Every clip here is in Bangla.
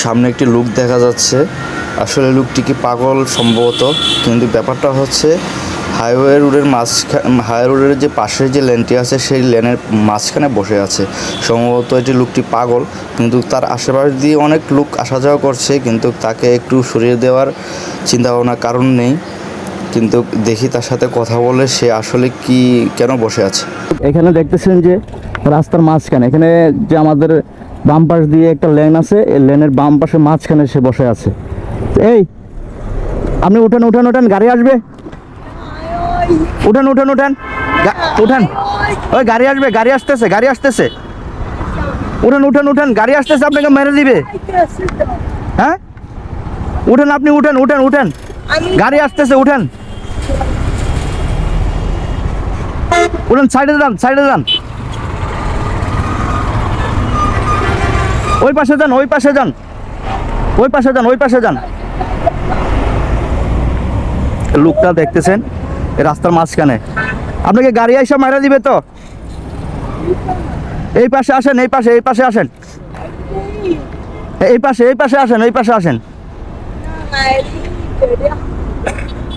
সামনে একটি লোক দেখা যাচ্ছে। আসলে লোকটি কি পাগল সম্ভবত, কিন্তু ব্যাপারটা হচ্ছে হাইওয়ে রোডের যে পাশের যে লেনটি আছে সেই লেনের মাঝখানে বসে আছে। সম্ভবত এটি লোকটি পাগল, কিন্তু তার আশেপাশ দিয়ে অনেক লোক আসা যাওয়া করছে, কিন্তু তাকে একটু সরিয়ে দেওয়ার চিন্তাভাবনা কারণ নেই। কিন্তু দেখি তার সাথে কথা বলে সে আসলে কি কেন বসে আছে। এখানে দেখতেছেন যে রাস্তার মাঝখানে, এখানে যে আমাদের বাম পাশ দিয়ে একটা লেন আছে, এই লেনের বাম পাশে মাঝখানে সে বসে আছে। এই আপনি উঠেন উঠেন উঠেন, গাড়ি আসবে, উঠেন উঠেন উঠেন উঠেন, ওই গাড়ি আসবে, গাড়ি আসতেছে, গাড়ি আসতেছে, উঠেন উঠেন উঠেন, গাড়ি আসতেছে, আপনাকে মেরে দিবে। হ্যাঁ উঠেন, আপনি উঠেন উঠেন উঠেন, গাড়ি আসতেছে, উঠেন উঠেন, সাইডে যান, সাইডে যান, ওই পাশে যান, ওই পাশে যান, ওই পাশে যান, ওই পাশে যান। লোকটা দেখতেছেন রাস্তার মাঝখানে, আপনাকে গাড়ি আইসা মারা দিবে তো। এই পাশে আসেন, এই পাশে, এই পাশে আসেন, এই পাশে, এই পাশে আসেন, এই পাশে আসেন।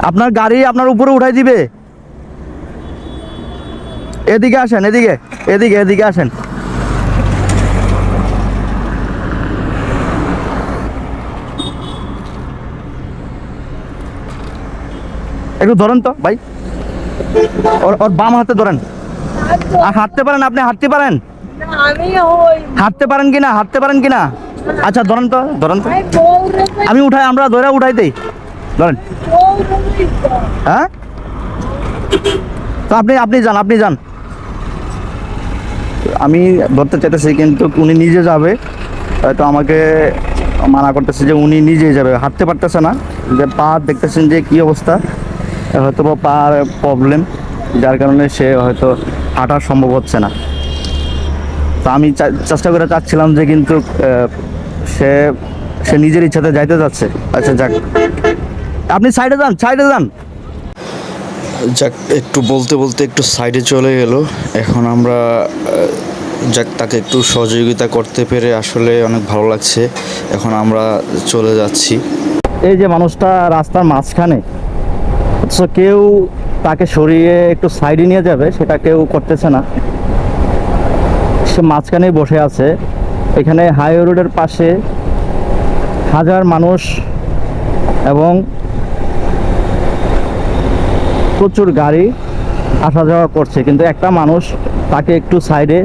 আপনার গাড়ি আপনার উপরে উঠাই দিবে। এদিকে আসেন, এদিকে, এদিকে, এদিকে আসেন। একটু ধরেন তো ভাই, ওর বাম হাতে ধরেন। আর হাঁটতে পারেন, আপনি হাঁটতে পারেন, হাঁটতে পারেন কিনা, হাঁটতে পারেন কিনা? আচ্ছা ধরেন তো, ধরেন তো, আমি উঠাই, আমরা ধরে উঠাই দেই, ধরেন। হ্যাঁ তো আপনি আপনি যান, আপনি যান। আমি ধরতে চাইতেছি কিন্তু উনি নিজে যাবে, হয়তো আমাকে মানা করতেছে যে উনি নিজেই যাবে, হাঁটতে পারতেছে না। যে পা দেখতেছেন যে কি অবস্থা, হয়তো বা পার প্রবলেম, যার কারণে সে হয়তো হাঁটা সম্ভব হচ্ছে না। তো আমি চেষ্টা করে চাচ্ছিলাম যে, কিন্তু সে সে নিজের ইচ্ছাতে যাইতে যাচ্ছে। আচ্ছা যাক, আপনি সাইডে যান, সাইডে যান। যাক, একটু বলতে বলতে একটু সাইডে চলে গেল। এখন আমরা যাক তাকে একটু সহযোগিতা করতে পেরে আসলে অনেক ভালো লাগছে। এখন আমরা চলে যাচ্ছি। এই যে মানুষটা রাস্তার মাঝখানে, অথচ কেউ তাকে সরিয়ে একটু সাইডে নিয়ে যাবে সেটা কেউ করতেছে না। সে মাঝখানেই বসে আছে। এখানে হাইওয়ে রোডের পাশে হাজার মানুষ এবং প্রচুর গাড়ি আসা যাওয়া করছে, কিন্তু একটা মানুষ তাকে একটু সাইডে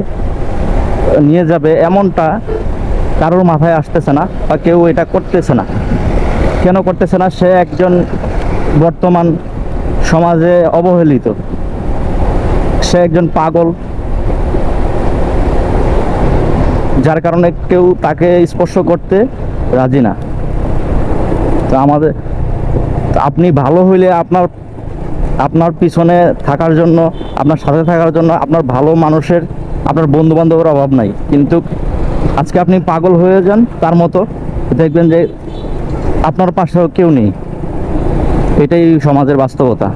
নিয়ে যাবে এমনটা কারোর মাথায় আসতেছে না, বা কেউ এটা করতেছে না। কেন করতেছে না? সে একজন বর্তমান সমাজে অবহেলিত, সে একজন পাগল, যার কারণে কেউ তাকে স্পর্শ করতে রাজি না। তো আপনি ভালো হইলে আপনার পিছনে থাকার জন্য, আপনার সাথে থাকার জন্য আপনার ভালো মানুষের, আপনার বন্ধু বান্ধবের অভাব নাই। কিন্তু আজকে আপনি পাগল হয়ে যান তার মতো, দেখবেন যে আপনার পাশেও কেউ নেই। এটাই সমাজের বাস্তবতা।